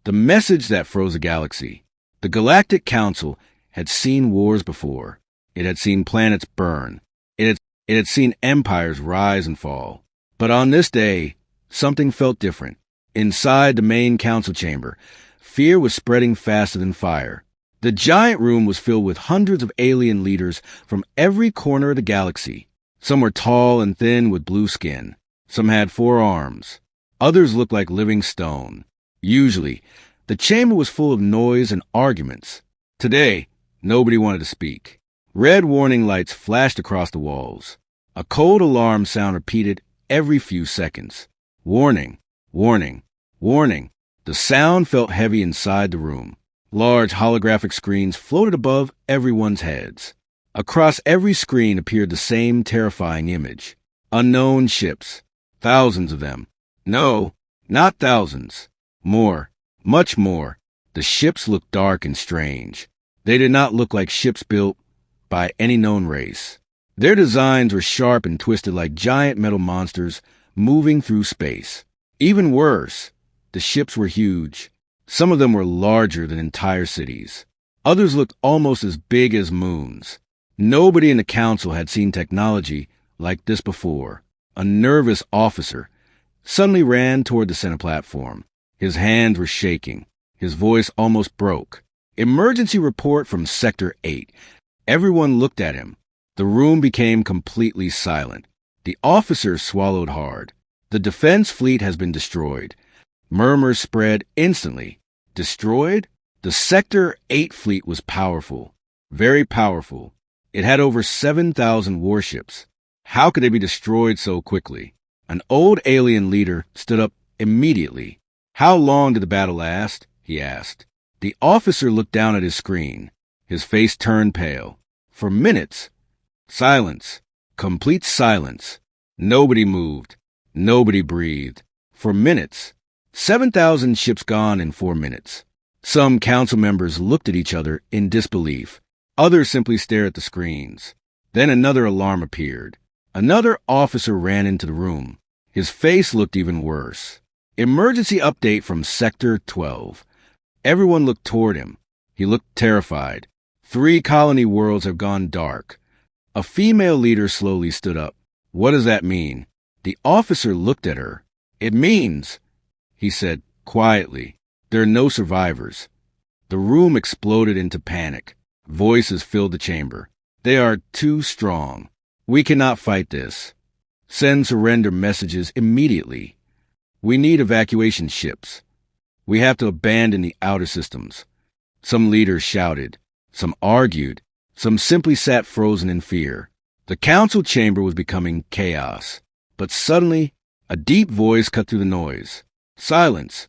The message that froze a galaxy. The Galactic Council had seen wars before. It had seen planets burn. It had seen empires rise and fall. But on this day, something felt different. Inside the main council chamber, fear was spreading faster than fire. The giant room was filled with hundreds of alien leaders from every corner of the galaxy. Some were tall and thin with blue skin. Some had 4 arms. Others looked like living stone. Usually, the chamber was full of noise and arguments. Today, nobody wanted to speak. Red warning lights flashed across the walls. A cold alarm sound repeated every few seconds. Warning, warning, warning. The sound felt heavy inside the room. Large holographic screens floated above everyone's heads. Across every screen appeared the same terrifying image. Unknown ships. Thousands of them. No, not thousands. More. Much more. The ships looked dark and strange. They did not look like ships built by any known race. Their designs were sharp and twisted like giant metal monsters moving through space. Even worse, the ships were huge. Some of them were larger than entire cities. Others looked almost as big as moons. Nobody in the council had seen technology like this before. A nervous officer suddenly ran toward the center platform. His hands were shaking. His voice almost broke. Emergency report from Sector 8. Everyone looked at him. The room became completely silent. The officer swallowed hard. The defense fleet has been destroyed. Murmurs spread instantly. Destroyed? The Sector 8 fleet was powerful. Very powerful. It had over 7,000 warships. How could they be destroyed so quickly? An old alien leader stood up immediately. How long did the battle last? He asked. The officer looked down at his screen. His face turned pale. For minutes. Silence. Complete silence. Nobody moved. Nobody breathed. For minutes. 7,000 ships gone in 4 minutes. Some council members looked at each other in disbelief. Others simply stared at the screens. Then another alarm appeared. Another officer ran into the room. His face looked even worse. Emergency update from Sector 12. Everyone looked toward him. He looked terrified. 3 colony worlds have gone dark. A female leader slowly stood up. What does that mean? The officer looked at her. It means, he said quietly, there are no survivors. The room exploded into panic. Voices filled the chamber. They are too strong. We cannot fight this. Send surrender messages immediately. We need evacuation ships. We have to abandon the outer systems. Some leaders shouted. Some argued. Some simply sat frozen in fear. The council chamber was becoming chaos. But suddenly, a deep voice cut through the noise. Silence.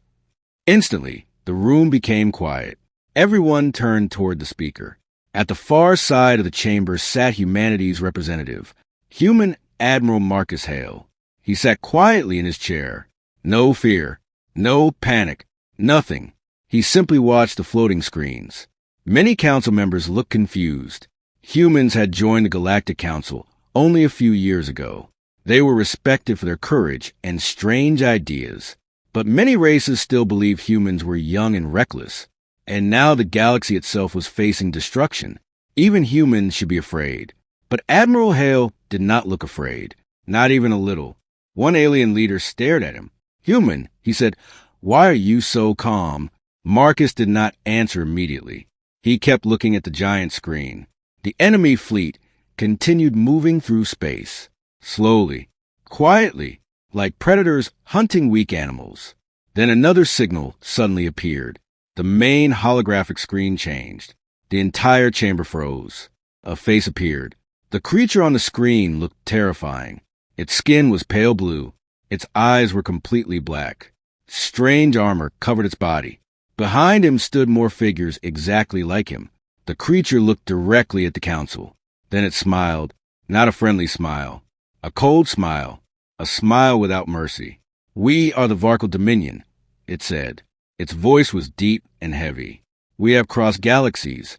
Instantly, the room became quiet. Everyone turned toward the speaker. At the far side of the chamber sat humanity's representative, human Admiral Marcus Hale. He sat quietly in his chair. No fear. No panic. Nothing. He simply watched the floating screens. Many council members looked confused. Humans had joined the Galactic Council only a few years ago. They were respected for their courage and strange ideas. But many races still believed humans were young and reckless. And now the galaxy itself was facing destruction. Even humans should be afraid. But Admiral Hale did not look afraid. Not even a little. One alien leader stared at him. Human, he said, why are you so calm? Marcus did not answer immediately. He kept looking at the giant screen. The enemy fleet continued moving through space. Slowly, quietly, like predators hunting weak animals. Then another signal suddenly appeared. The main holographic screen changed. The entire chamber froze. A face appeared. The creature on the screen looked terrifying. Its skin was pale blue. Its eyes were completely black. Strange armor covered its body. Behind him stood more figures exactly like him. The creature looked directly at the council. Then it smiled. Not a friendly smile. A cold smile. A smile without mercy. We are the Varkal Dominion, it said. Its voice was deep and heavy. We have crossed galaxies.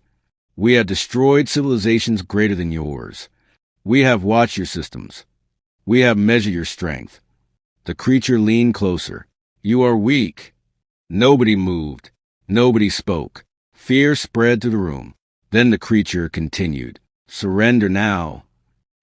We have destroyed civilizations greater than yours. We have watched your systems. We have measured your strength. The creature leaned closer. You are weak. Nobody moved. Nobody spoke. Fear spread through the room. Then the creature continued. Surrender now,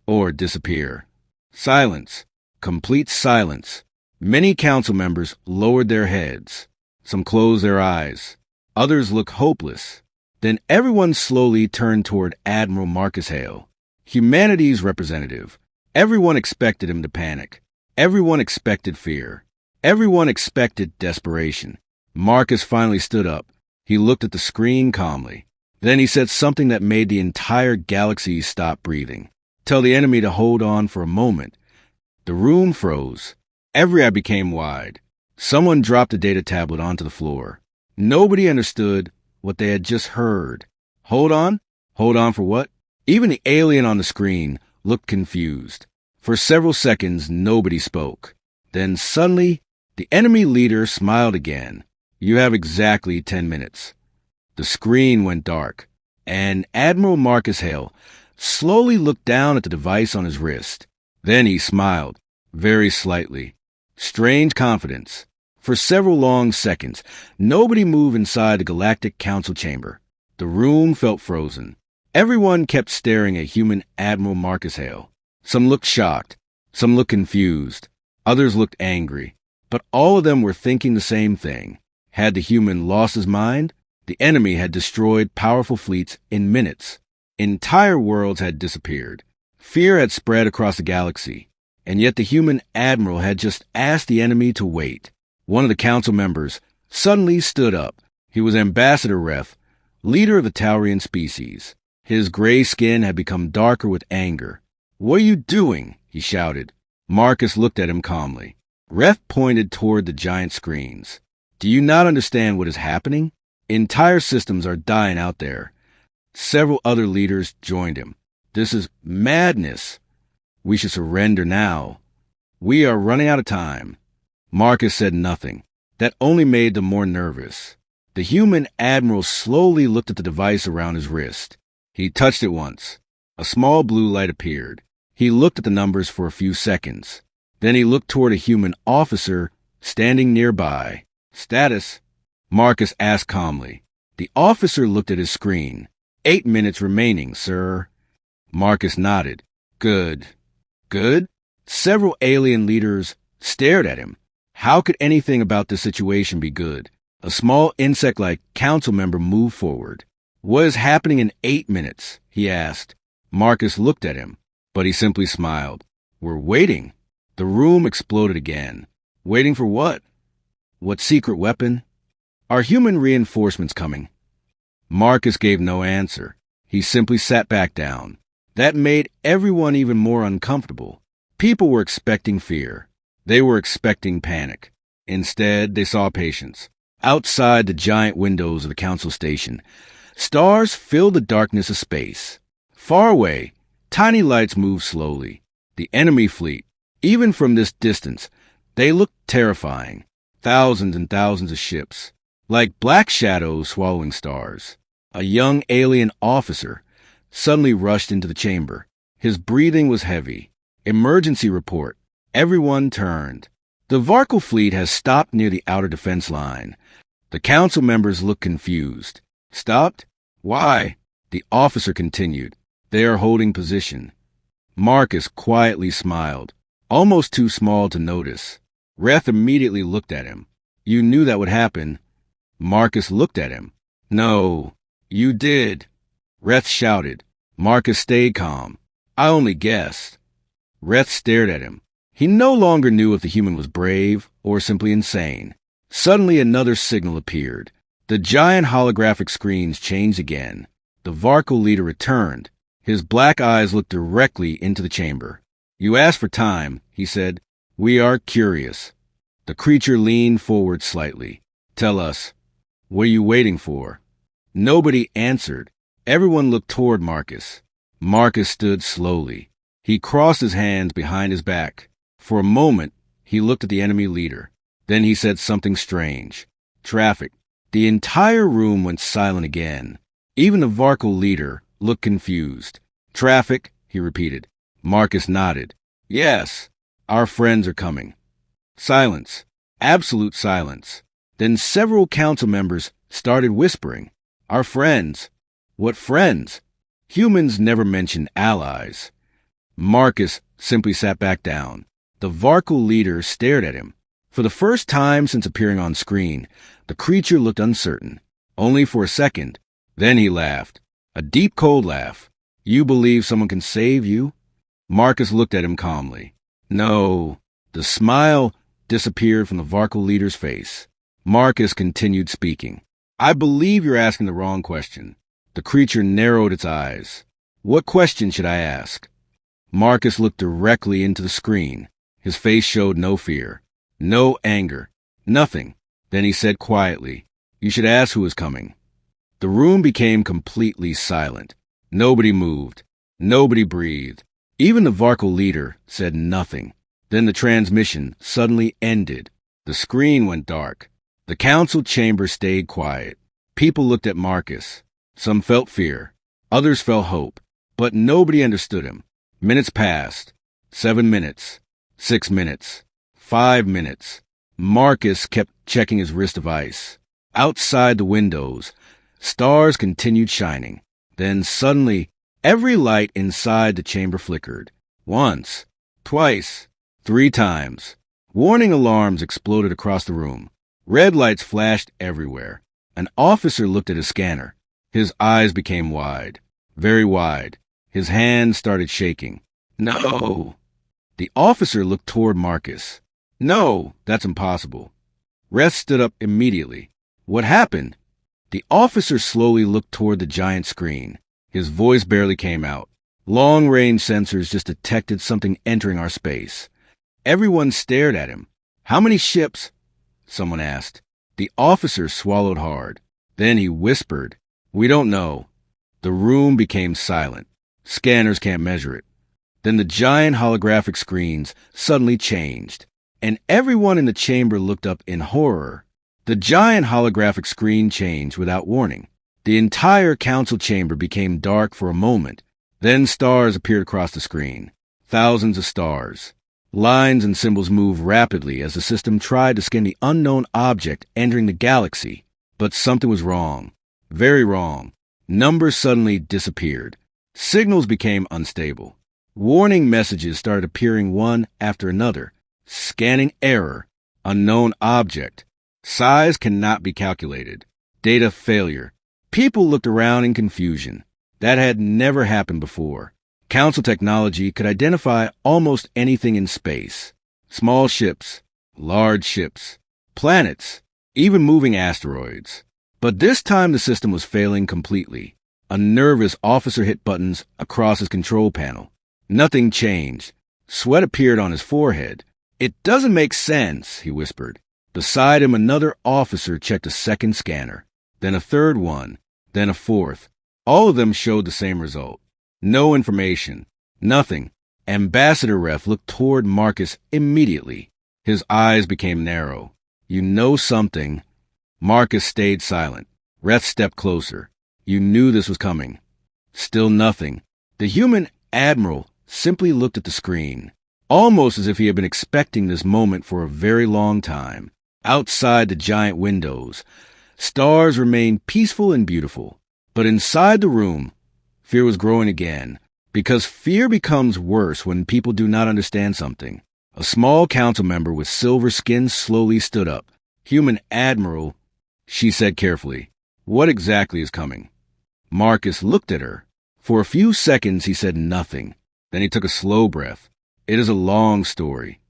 or disappear. Silence. Complete silence. Many council members lowered their heads. Some closed their eyes. Others looked hopeless. Then everyone slowly turned toward Admiral Marcus Hale, humanity's representative. Everyone expected him to panic. Everyone expected fear. Everyone expected desperation. Marcus finally stood up. He looked at the screen calmly. Then he said something that made the entire galaxy stop breathing. Tell the enemy to hold on for a moment. The room froze. Every eye became wide. Someone dropped a data tablet onto the floor. Nobody understood what they had just heard. Hold on? Hold on for what? Even the alien on the screen looked confused. For several seconds, nobody spoke. Then suddenly, the enemy leader smiled again. You have exactly 10 minutes. The screen went dark, and Admiral Marcus Hale slowly looked down at the device on his wrist. Then he smiled, very slightly. Strange confidence. For several long seconds, nobody moved inside the Galactic Council chamber. The room felt frozen. Everyone kept staring at human Admiral Marcus Hale. Some looked shocked. Some looked confused. Others looked angry. But all of them were thinking the same thing. Had the human lost his mind? The enemy had destroyed powerful fleets in minutes. Entire worlds had disappeared. Fear had spread across the galaxy. And yet the human admiral had just asked the enemy to wait. One of the council members suddenly stood up. He was Ambassador Reth, leader of the Taurian species. His gray skin had become darker with anger. What are you doing? He shouted. Marcus looked at him calmly. Reth pointed toward the giant screens. Do you not understand what is happening? Entire systems are dying out there. Several other leaders joined him. This is madness. We should surrender now. We are running out of time. Marcus said nothing. That only made them more nervous. The human admiral slowly looked at the device around his wrist. He touched it once. A small blue light appeared. He looked at the numbers for a few seconds. Then he looked toward a human officer standing nearby. Status? Marcus asked calmly. The officer looked at his screen. 8 minutes remaining, sir. Marcus nodded. Good. Good? Several alien leaders stared at him. How could anything about this situation be good? A small insect-like council member moved forward. What is happening in 8 minutes? He asked. Marcus looked at him, but he simply smiled. We're waiting. The room exploded again. Waiting for what? What secret weapon? Are human reinforcements coming? Marcus gave no answer. He simply sat back down. That made everyone even more uncomfortable. People were expecting fear. They were expecting panic. Instead, they saw patience. Outside the giant windows of the council station, stars filled the darkness of space. Far away, tiny lights moved slowly. The enemy fleet, even from this distance, they looked terrifying. Thousands and thousands of ships, like black shadows swallowing stars. A young alien officer suddenly rushed into the chamber. His breathing was heavy. Emergency report. Everyone turned. The Varkle fleet has stopped near the outer defense line. The council members looked confused. Stopped? Why? The officer continued. They are holding position. Marcus quietly smiled, almost too small to notice. Reth immediately looked at him. You knew that would happen. Marcus looked at him. No, you did. Reth shouted. Marcus stayed calm. I only guessed. Reth stared at him. He no longer knew if the human was brave or simply insane. Suddenly another signal appeared. The giant holographic screens changed again. The Varkle leader returned. His black eyes looked directly into the chamber. You asked for time, he said. We are curious. The creature leaned forward slightly. Tell us, what are you waiting for? Nobody answered. Everyone looked toward Marcus. Marcus stood slowly. He crossed his hands behind his back. For a moment, he looked at the enemy leader. Then he said something strange. Traffic. The entire room went silent again. Even the Varkle leader looked confused. Traffic, he repeated. Marcus nodded. Yes, our friends are coming. Silence. Absolute silence. Then several council members started whispering, "Our friends." What friends? Humans never mention allies. Marcus simply sat back down. The Varkle leader stared at him. For the first time since appearing on screen, the creature looked uncertain. Only for a second. Then he laughed. A deep, cold laugh. "You believe someone can save you?" Marcus looked at him calmly. "No." The smile disappeared from the Varkle leader's face. Marcus continued speaking. "I believe you're asking the wrong question." The creature narrowed its eyes. "What question should I ask?" Marcus looked directly into the screen. His face showed no fear, no anger, nothing. Then he said quietly, "You should ask who is coming." The room became completely silent. Nobody moved. Nobody breathed. Even the Varkle leader said nothing. Then the transmission suddenly ended. The screen went dark. The council chamber stayed quiet. People looked at Marcus. Some felt fear. Others felt hope. But nobody understood him. Minutes passed. 7 minutes. 6 minutes. 5 minutes. Marcus kept checking his wrist of ice. Outside the windows, stars continued shining. Then suddenly, every light inside the chamber flickered. Once, twice, 3 times. Warning alarms exploded across the room. Red lights flashed everywhere. An officer looked at his scanner. His eyes became wide, very wide. His hands started shaking. "No." The officer looked toward Marcus. "No, that's impossible." Reth stood up immediately. "What happened?" The officer slowly looked toward the giant screen. His voice barely came out. Long-range sensors just detected something entering our space. Everyone stared at him. "How many ships?" someone asked. The officer swallowed hard. Then he whispered, "We don't know." The room became silent. Scanners can't measure it. Then the giant holographic screens suddenly changed, and everyone in the chamber looked up in horror. The giant holographic screen changed without warning. The entire council chamber became dark for a moment. Then stars appeared across the screen. Thousands of stars. Lines and symbols moved rapidly as the system tried to scan the unknown object entering the galaxy. But something was wrong. Very wrong. Numbers suddenly disappeared. Signals became unstable. Warning messages started appearing one after another. Scanning error. Unknown object. Size cannot be calculated. Data failure. People looked around in confusion. That had never happened before. Council technology could identify almost anything in space. Small ships, large ships, planets, even moving asteroids. But this time the system was failing completely. A nervous officer hit buttons across his control panel. Nothing changed. Sweat appeared on his forehead. "It doesn't make sense," he whispered. Beside him, another officer checked a second scanner, then a third one, then a fourth. All of them showed the same result. No information. Nothing. Ambassador Ref looked toward Marcus immediately. His eyes became narrow. "You know something." Marcus stayed silent. Ref stepped closer. "You knew this was coming." Still nothing. The human Admiral simply looked at the screen, almost as if he had been expecting this moment for a very long time. Outside the giant windows, stars remained peaceful and beautiful. But inside the room, fear was growing again, because fear becomes worse when people do not understand something. A small council member with silver skin slowly stood up. "Human Admiral," she said carefully, "what exactly is coming?" Marcus looked at her. For a few seconds he said nothing. Then he took a slow breath. "It is a long story."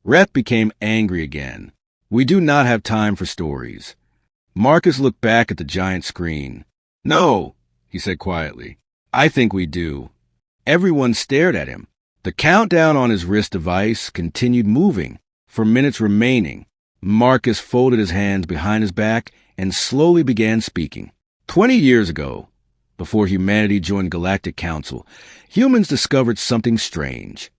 Reth became angry again. "We do not have time for stories." Marcus looked back at the giant screen. "No," he said quietly. "I think we do." Everyone stared at him. The countdown on his wrist device continued moving. For minutes remaining, Marcus folded his hands behind his back and slowly began speaking. 20 years ago, before humanity joined Galactic Council, humans discovered something strange.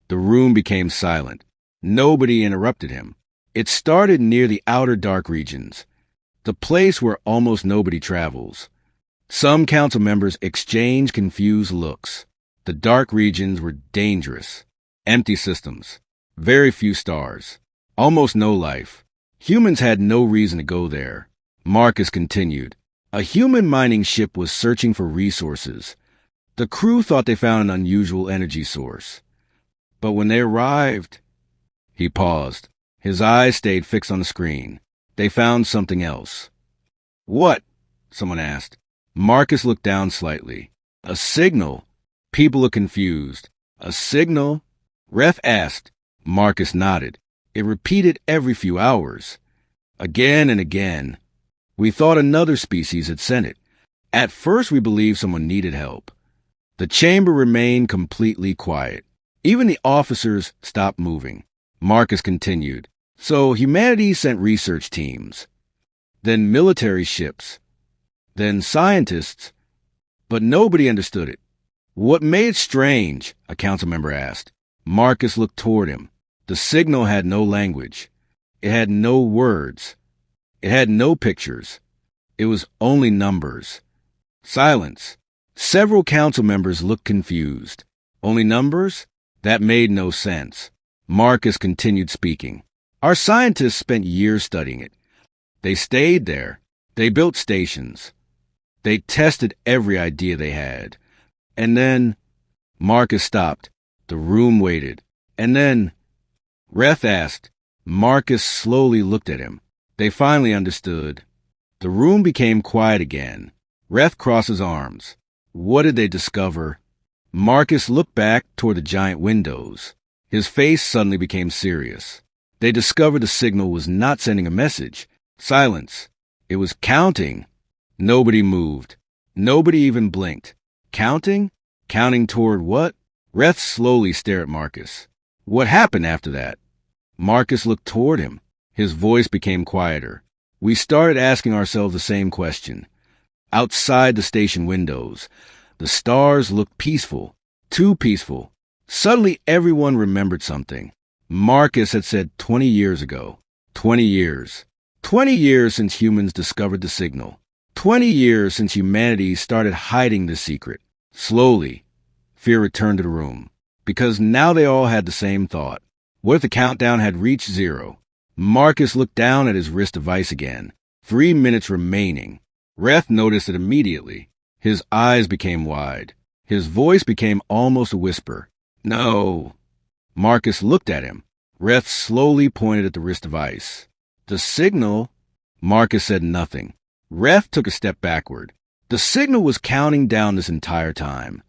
The room became silent. Nobody interrupted him. It started near the outer dark regions, the place where almost nobody travels. Some council members exchanged confused looks. The dark regions were dangerous. Empty systems. Very few stars. Almost no life. Humans had no reason to go there. Marcus continued. A human mining ship was searching for resources. The crew thought they found an unusual energy source. But when they arrived... He paused. His eyes stayed fixed on the screen. They found something else. What? Someone asked. Marcus looked down slightly. A signal. People looked confused. A signal? Ref asked. Marcus nodded. It repeated every few hours. Again and again. We thought another species had sent it. At first we believed someone needed help. The chamber remained completely quiet. Even the officers stopped moving. Marcus continued. So humanity sent research teams. Then military ships. Then scientists. But nobody understood it. What made it strange? A council member asked. Marcus looked toward him. The signal had no language. It had no words. It had no pictures. It was only numbers. Silence. Several council members looked confused. Only numbers? That made no sense. Marcus continued speaking. Our scientists spent years studying it. They stayed there. They built stations. They tested every idea they had. And then... Marcus stopped. The room waited. And then... Ref asked. Marcus slowly looked at him. They finally understood. The room became quiet again. Ref crossed his arms. What did they discover? Marcus looked back toward the giant windows. His face suddenly became serious. They discovered the signal was not sending a message. Silence. It was counting. Nobody moved. Nobody even blinked. Counting? Counting toward what? Ref slowly stared at Marcus. What happened after that? Marcus looked toward him. His voice became quieter. We started asking ourselves the same question. Outside the station windows, the stars looked peaceful. Too peaceful. Suddenly everyone remembered something. Marcus had said 20 years ago. 20 years. 20 years since humans discovered the signal. 20 years since humanity started hiding the secret. Slowly, fear returned to the room. Because now they all had the same thought. What if the countdown had reached 0? Marcus looked down at his wrist device again. 3 minutes remaining. Ref noticed it immediately. His eyes became wide. His voice became almost a whisper. No. Marcus looked at him. Ref slowly pointed at the wrist device. The signal? Marcus said nothing. Ref took a step backward. The signal was counting down this entire time.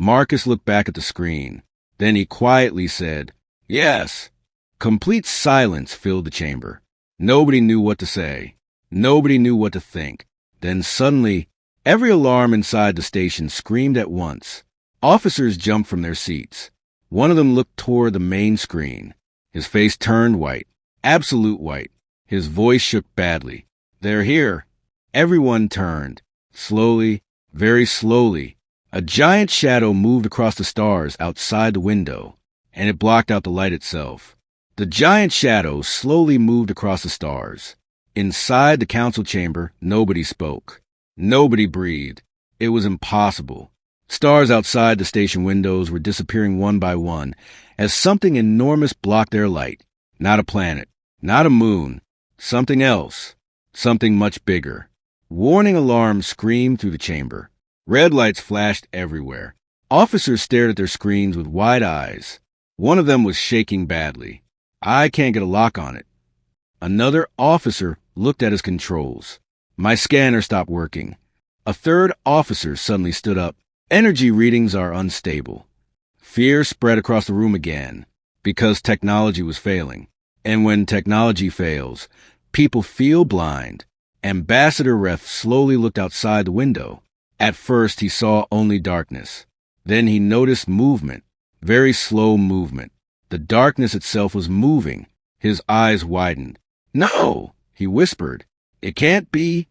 Marcus looked back at the screen. Then he quietly said, Yes. Complete silence filled the chamber. Nobody knew what to say. Nobody knew what to think. Then suddenly, every alarm inside the station screamed at once. Officers jumped from their seats. One of them looked toward the main screen. His face turned white. Absolute white. His voice shook badly. They're here. Everyone turned. Slowly, very slowly, a giant shadow moved across the stars outside the window, and it blocked out the light itself. The giant shadow slowly moved across the stars. Inside the council chamber, nobody spoke. Nobody breathed. It was impossible. Stars outside the station windows were disappearing one by one as something enormous blocked their light. Not a planet, not a moon, something else, something much bigger. Warning alarms screamed through the chamber. Red lights flashed everywhere. Officers stared at their screens with wide eyes. One of them was shaking badly. I can't get a lock on it. Another officer looked at his controls. My scanner stopped working. A third officer suddenly stood up. Energy readings are unstable. Fear spread across the room again because technology was failing. And when technology fails, people feel blind. Ambassador Ref slowly looked outside the window. At first, he saw only darkness. Then he noticed movement, very slow movement. The darkness itself was moving. His eyes widened. No, he whispered. It can't be.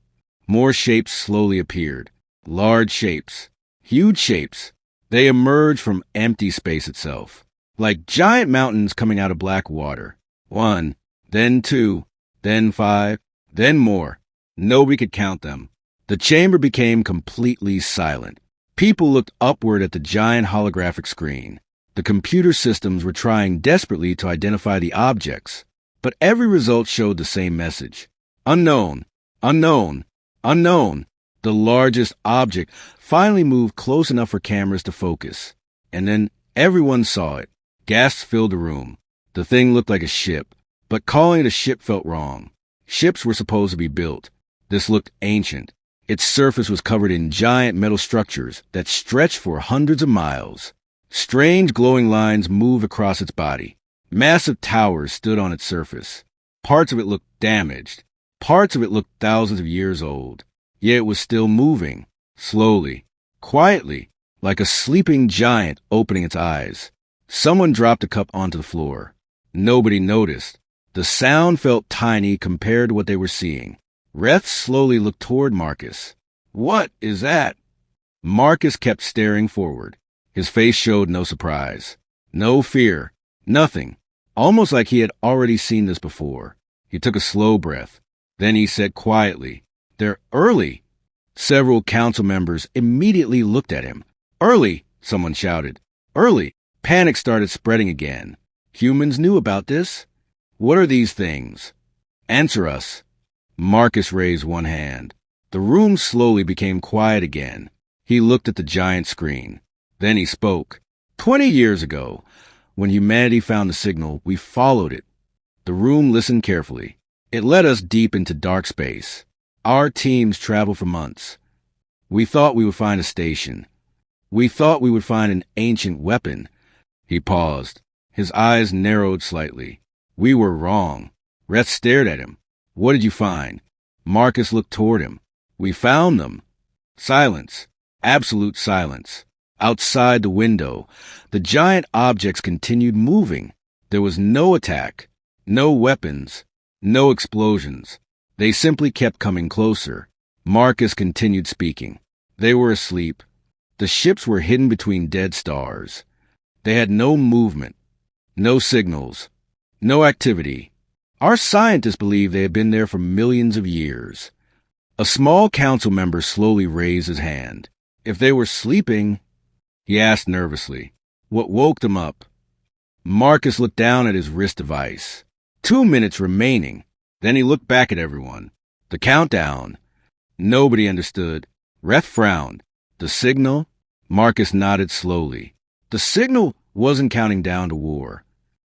More shapes slowly appeared. Large shapes. Huge shapes. They emerged from empty space itself, like giant mountains coming out of black water. 1, then 2, then 5, then more. Nobody could count them. The chamber became completely silent. People looked upward at the giant holographic screen. The computer systems were trying desperately to identify the objects. But every result showed the same message. Unknown, unknown, unknown. The largest object finally moved close enough for cameras to focus. And then everyone saw it. Gasps filled the room. The thing looked like a ship, but calling it a ship felt wrong. Ships were supposed to be built. This looked ancient. Its surface was covered in giant metal structures that stretched for hundreds of miles. Strange glowing lines moved across its body. Massive towers stood on its surface. Parts of it looked damaged. Parts of it looked thousands of years old. Yet it was still moving, slowly, quietly, like a sleeping giant opening its eyes. Someone dropped a cup onto the floor. Nobody noticed. The sound felt tiny compared to what they were seeing. Reth slowly looked toward Marcus. "What is that?" Marcus kept staring forward. His face showed no surprise, no fear, nothing, almost like he had already seen this before. He took a slow breath. Then he said quietly, "They're early." Several council members immediately looked at him. "Early!" someone shouted. "Early!" Panic started spreading again. Humans knew about this. "What are these things?" "Answer us." Marcus raised one hand. The room slowly became quiet again. He looked at the giant screen. Then he spoke. 20 years ago, when humanity found the signal, we followed it. The room listened carefully. It led us deep into dark space. Our teams traveled for months. We thought we would find a station. We thought we would find an ancient weapon. He paused. His eyes narrowed slightly. We were wrong. Reth stared at him. "What did you find?" Marcus looked toward him. "We found them." Silence. Absolute silence. Outside the window, the giant objects continued moving. There was no attack, no weapons, no explosions. They simply kept coming closer. Marcus continued speaking. They were asleep. The ships were hidden between dead stars. They had no movement, no signals, no activity. Our scientists believe they had been there for millions of years. A small council member slowly raised his hand. If they were sleeping, he asked nervously, what woke them up? Marcus looked down at his wrist device. 2 minutes remaining. Then he looked back at everyone. The countdown. Nobody understood. Reth frowned. The signal? Marcus nodded slowly. The signal wasn't counting down to war.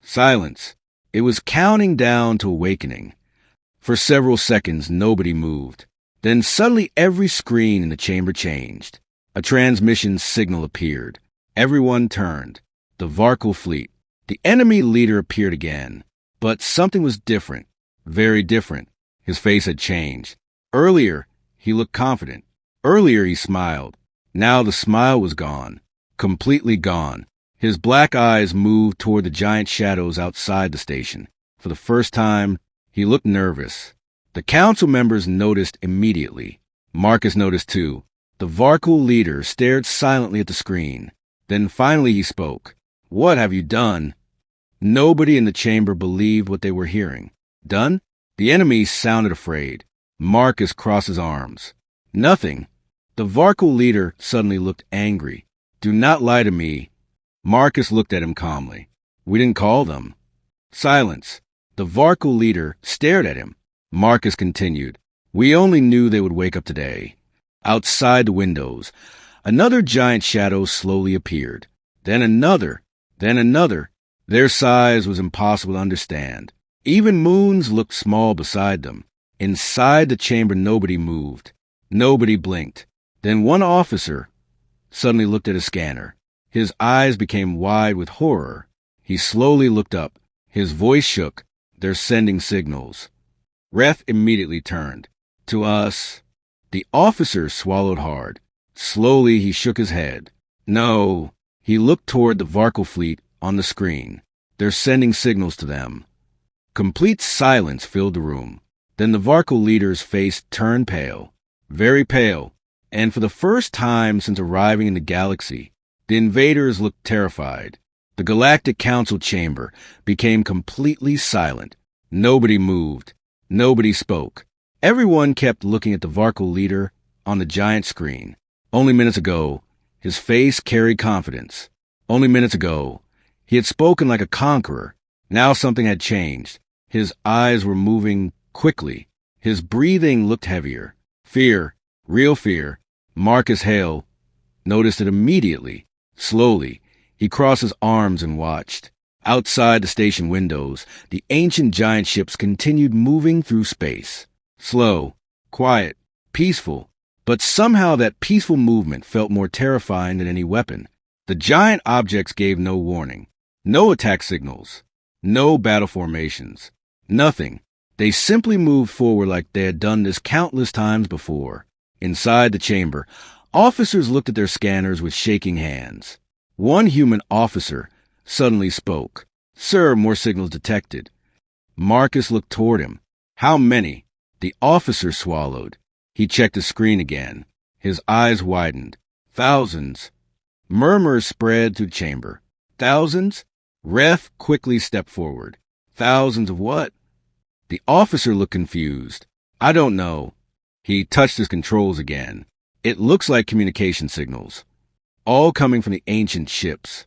Silence. It was counting down to awakening. For several seconds, nobody moved. Then suddenly every screen in the chamber changed. A transmission signal appeared. Everyone turned. The Varkal fleet. The enemy leader appeared again. But something was different. Very different. His face had changed. Earlier, he looked confident. Earlier, he smiled. Now the smile was gone. Completely gone. His black eyes moved toward the giant shadows outside the station. For the first time, he looked nervous. The council members noticed immediately. Marcus noticed too. The Varkal leader stared silently at the screen. Then finally he spoke. What have you done? Nobody in the chamber believed what they were hearing. Done? The enemy sounded afraid. Marcus crossed his arms. Nothing. The Varkal leader suddenly looked angry. Do not lie to me. Marcus looked at him calmly. We didn't call them. Silence. The Varkal leader stared at him. Marcus continued. We only knew they would wake up today. Outside the windows, another giant shadow slowly appeared. Then another. Then another. Their size was impossible to understand. Even moons looked small beside them. Inside the chamber, nobody moved. Nobody blinked. Then one officer suddenly looked at a scanner. His eyes became wide with horror. He slowly looked up. His voice shook. They're sending signals. Reth immediately turned. To us. The officer swallowed hard. Slowly he shook his head. No. He looked toward the Varkal fleet on the screen. They're sending signals to them. Complete silence filled the room. Then the Varkal leader's face turned pale. Very pale. And for the first time since arriving in the galaxy, the invaders looked terrified. The Galactic Council chamber became completely silent. Nobody moved. Nobody spoke. Everyone kept looking at the Varkal leader on the giant screen. Only minutes ago, his face carried confidence. Only minutes ago, he had spoken like a conqueror. Now something had changed. His eyes were moving quickly. His breathing looked heavier. Fear, real fear. Marcus Hale noticed it immediately. Slowly, he crossed his arms and watched. Outside the station windows, the ancient giant ships continued moving through space. Slow, quiet, peaceful. But somehow that peaceful movement felt more terrifying than any weapon. The giant objects gave no warning. No attack signals. No battle formations. Nothing. They simply moved forward like they had done this countless times before. Inside the chamber, officers looked at their scanners with shaking hands. One human officer suddenly spoke. "Sir, more signals detected." Marcus looked toward him. "How many?" The officer swallowed. He checked the screen again. His eyes widened. "Thousands." Murmurs spread through the chamber. "Thousands?" Reth quickly stepped forward. "Thousands of what?" The officer looked confused. "I don't know." He touched his controls again. "It looks like communication signals, all coming from the ancient ships."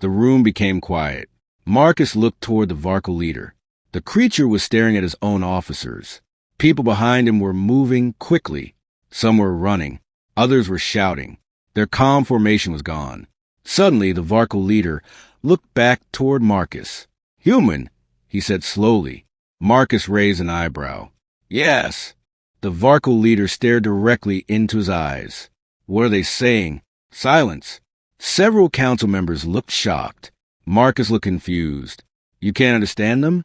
The room became quiet. Marcus looked toward the Varkle leader. The creature was staring at his own officers. People behind him were moving quickly. Some were running. Others were shouting. Their calm formation was gone. Suddenly, the Varkle leader looked back toward Marcus. "Human," he said slowly. Marcus raised an eyebrow. "Yes." The Varkle leader stared directly into his eyes. "What are they saying?" Silence. Several council members looked shocked. Marcus looked confused. "You can't understand them?"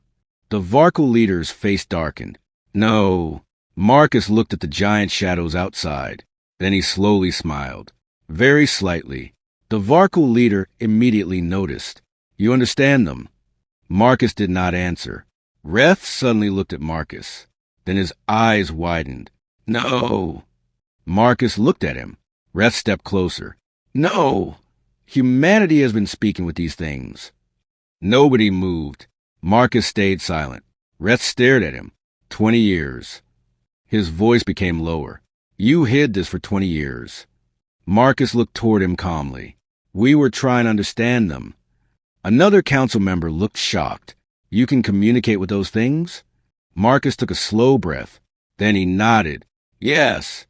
The Varkle leader's face darkened. "No." Marcus looked at the giant shadows outside. Then he slowly smiled. Very slightly. The Varkle leader immediately noticed. "You understand them?" Marcus did not answer. Reth suddenly looked at Marcus. Then his eyes widened. "No." Marcus looked at him. Reth stepped closer. "No. Humanity has been speaking with these things." Nobody moved. Marcus stayed silent. Reth stared at him. 20 years. His voice became lower. "You hid this for 20 years. Marcus looked toward him calmly. "We were trying to understand them." Another council member looked shocked. "You can communicate with those things?" Marcus took a slow breath. Then he nodded. "Yes."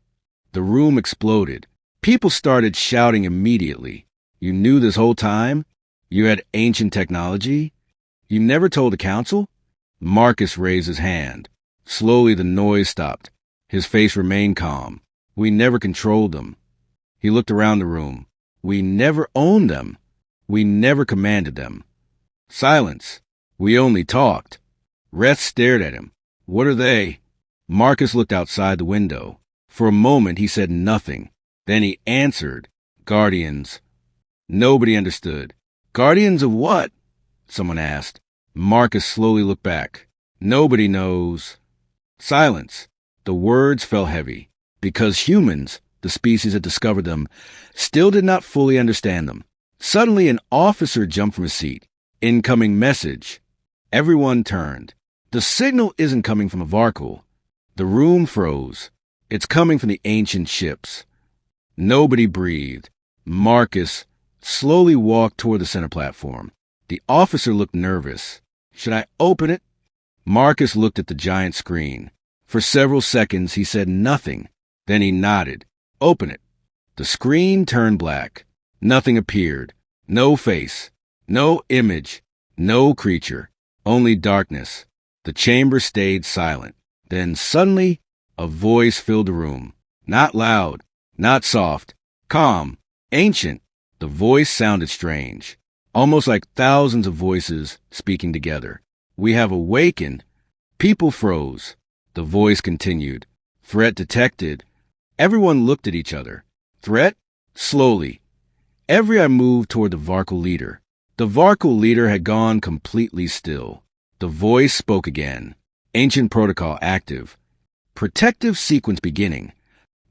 The room exploded. People started shouting immediately. "You knew this whole time? You had ancient technology? You never told the council?" Marcus raised his hand. Slowly the noise stopped. His face remained calm. "We never controlled them." He looked around the room. "We never owned them. We never commanded them." Silence. "We only talked." Reth stared at him. "What are they?" Marcus looked outside the window. For a moment he said nothing. Then he answered, "Guardians." Nobody understood. "Guardians of what?" someone asked. Marcus slowly looked back. "Nobody knows." Silence. The words fell heavy. Because humans, the species that discovered them, still did not fully understand them. Suddenly an officer jumped from his seat. "Incoming message." Everyone turned. The signal isn't coming from a Varkle. The room froze. It's coming from the ancient ships. Nobody breathed. Marcus slowly walked toward the center platform. The officer looked nervous. "Should I open it?" Marcus looked at the giant screen. For several seconds he said nothing. Then he nodded. "Open it." The screen turned black. Nothing appeared. No face. No image. No creature. Only darkness. The chamber stayed silent. Then suddenly, a voice filled the room. Not loud. Not soft. Calm. Ancient. The voice sounded strange. Almost like thousands of voices speaking together. "We have awakened." People froze. The voice continued. "Threat detected." Everyone looked at each other. "Threat?" Slowly. Every eye moved toward the Varkle leader. The Varkle leader had gone completely still. The voice spoke again. Ancient protocol active. Protective sequence beginning.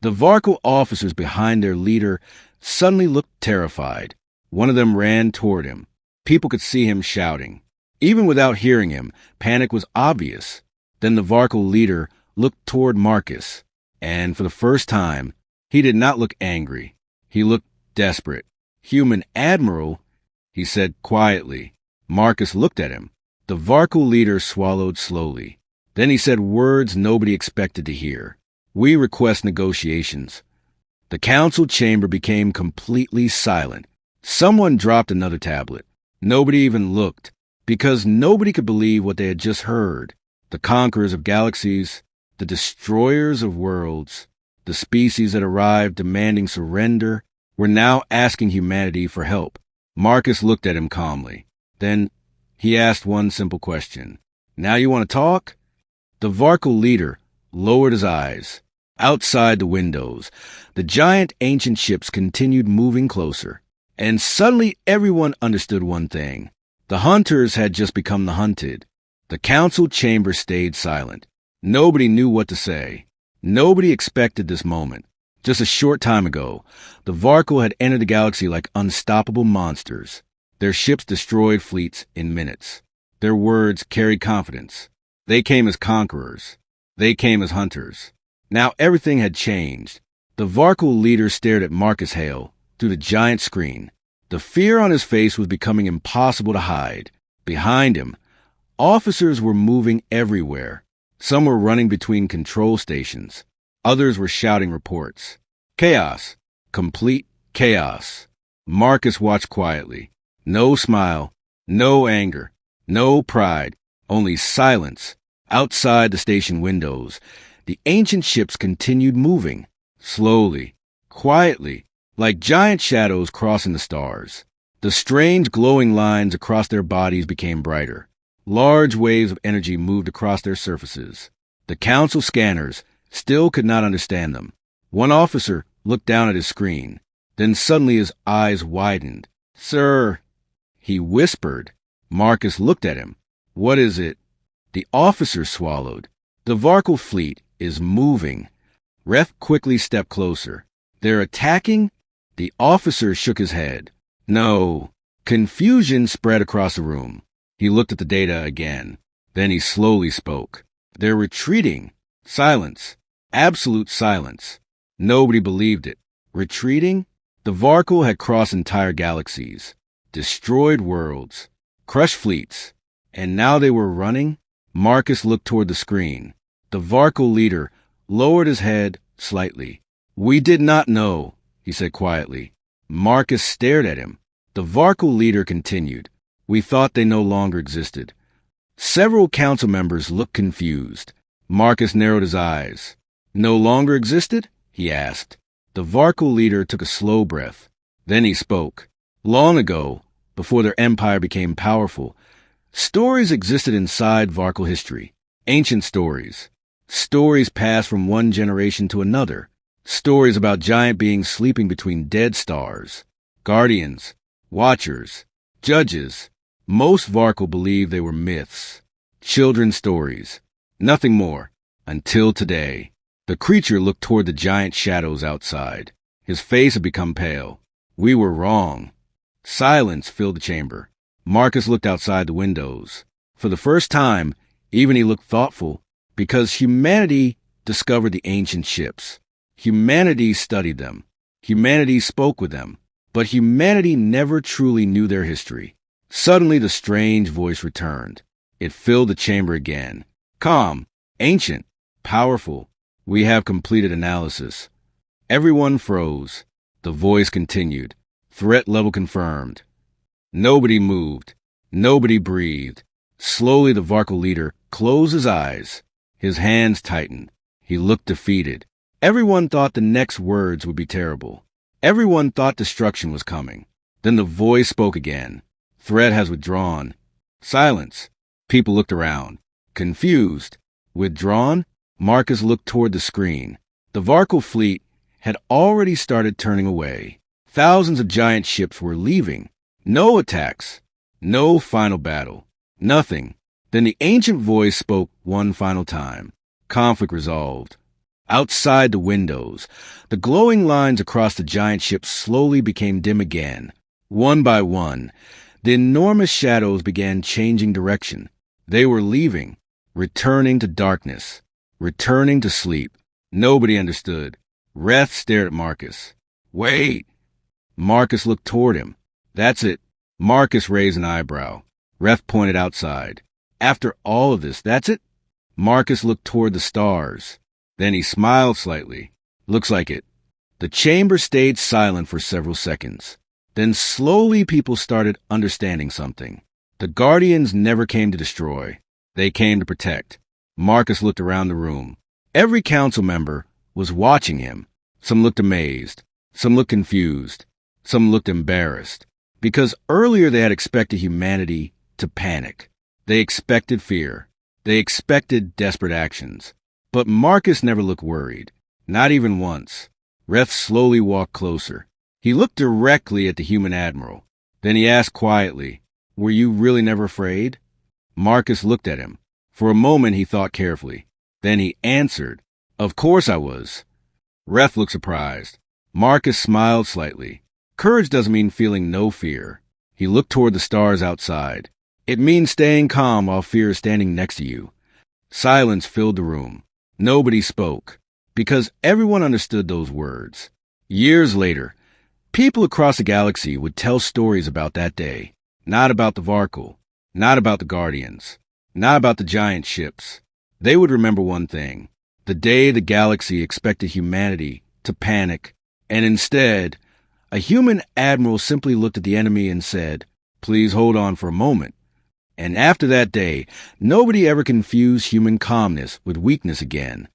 The Varkle officers behind their leader suddenly looked terrified. One of them ran toward him. People could see him shouting. Even without hearing him, panic was obvious. Then the Varkle leader looked toward Marcus. And for the first time, he did not look angry. He looked desperate. "Human Admiral," he said quietly. Marcus looked at him. The Varkle leader swallowed slowly. Then he said words nobody expected to hear. "We request negotiations." The council chamber became completely silent. Someone dropped another tablet. Nobody even looked, because nobody could believe what they had just heard. The conquerors of galaxies, the destroyers of worlds, the species that arrived demanding surrender, were now asking humanity for help. Marcus looked at him calmly. Then he asked one simple question. "Now you want to talk?" The Varkle leader lowered his eyes. Outside the windows, the giant ancient ships continued moving closer. And suddenly everyone understood one thing. The hunters had just become the hunted. The council chamber stayed silent. Nobody knew what to say. Nobody expected this moment. Just a short time ago, the Varkle had entered the galaxy like unstoppable monsters. Their ships destroyed fleets in minutes. Their words carried confidence. They came as conquerors. They came as hunters. Now everything had changed. The Varkle leader stared at Marcus Hale through the giant screen. The fear on his face was becoming impossible to hide. Behind him, officers were moving everywhere. Some were running between control stations. Others were shouting reports. Chaos. Complete chaos. Marcus watched quietly. No smile, no anger, no pride, only silence. Outside the station windows, the ancient ships continued moving, slowly, quietly, like giant shadows crossing the stars. The strange glowing lines across their bodies became brighter. Large waves of energy moved across their surfaces. The council scanners still could not understand them. One officer looked down at his screen. Then suddenly his eyes widened. "Sir," he whispered. Marcus looked at him. "What is it?" The officer swallowed. "The Varkle fleet is moving." Ref quickly stepped closer. "They're attacking?" The officer shook his head. "No." Confusion spread across the room. He looked at the data again. Then he slowly spoke. "They're retreating." Silence. Absolute silence. Nobody believed it. Retreating? The Varkle had crossed entire galaxies, destroyed worlds, crushed fleets, and now they were running? Marcus looked toward the screen. The Varkle leader lowered his head slightly. "We did not know," he said quietly. Marcus stared at him. The Varkle leader continued. "We thought they no longer existed." Several council members looked confused. Marcus narrowed his eyes. "No longer existed?" he asked. The Varkle leader took a slow breath. Then he spoke. "Long ago, before their empire became powerful, stories existed inside Varkle history. Ancient stories. Stories passed from one generation to another. Stories about giant beings sleeping between dead stars. Guardians. Watchers. Judges. Most Varkle believed they were myths. Children's stories. Nothing more. Until today." The creature looked toward the giant shadows outside. His face had become pale. "We were wrong." Silence filled the chamber. Marcus looked outside the windows. For the first time, even he looked thoughtful, because humanity discovered the ancient ships. Humanity studied them. Humanity spoke with them. But humanity never truly knew their history. Suddenly the strange voice returned. It filled the chamber again. Calm, ancient, powerful. "We have completed analysis." Everyone froze. The voice continued. Threat level confirmed. Nobody moved. Nobody breathed. Slowly the Varkle leader closed his eyes. His hands tightened. He looked defeated. Everyone thought the next words would be terrible. Everyone thought destruction was coming. Then the voice spoke again. "Threat has withdrawn." Silence. People looked around. Confused. Withdrawn? Marcus looked toward the screen. The Varkle fleet had already started turning away. Thousands of giant ships were leaving. No attacks. No final battle. Nothing. Then the ancient voice spoke one final time. Conflict resolved. Outside the windows, the glowing lines across the giant ships slowly became dim again. One by one, the enormous shadows began changing direction. They were leaving, returning to darkness, returning to sleep. Nobody understood. Reth stared at Marcus. "Wait!" Marcus looked toward him. "That's it." Marcus raised an eyebrow. Reth pointed outside. After all of this, that's it? Marcus looked toward the stars. Then he smiled slightly. Looks like it. The chamber stayed silent for several seconds. Then slowly people started understanding something. The Guardians never came to destroy. They came to protect. Marcus looked around the room. Every council member was watching him. Some looked amazed. Some looked confused. Some looked embarrassed. Because earlier they had expected humanity to panic. They expected fear. They expected desperate actions. But Marcus never looked worried. Not even once. Reth slowly walked closer. He looked directly at the human admiral. Then he asked quietly, "Were you really never afraid?" Marcus looked at him. For a moment he thought carefully. Then he answered, "Of course I was." Reth looked surprised. Marcus smiled slightly. Courage doesn't mean feeling no fear. He looked toward the stars outside. It means staying calm while fear is standing next to you. Silence filled the room. Nobody spoke, because everyone understood those words. Years later, people across the galaxy would tell stories about that day. Not about the Varkle, not about the Guardians, not about the giant ships. They would remember one thing: the day the galaxy expected humanity to panic, and instead, a human admiral simply looked at the enemy and said, "Please hold on for a moment." And after that day, nobody ever confused human calmness with weakness again.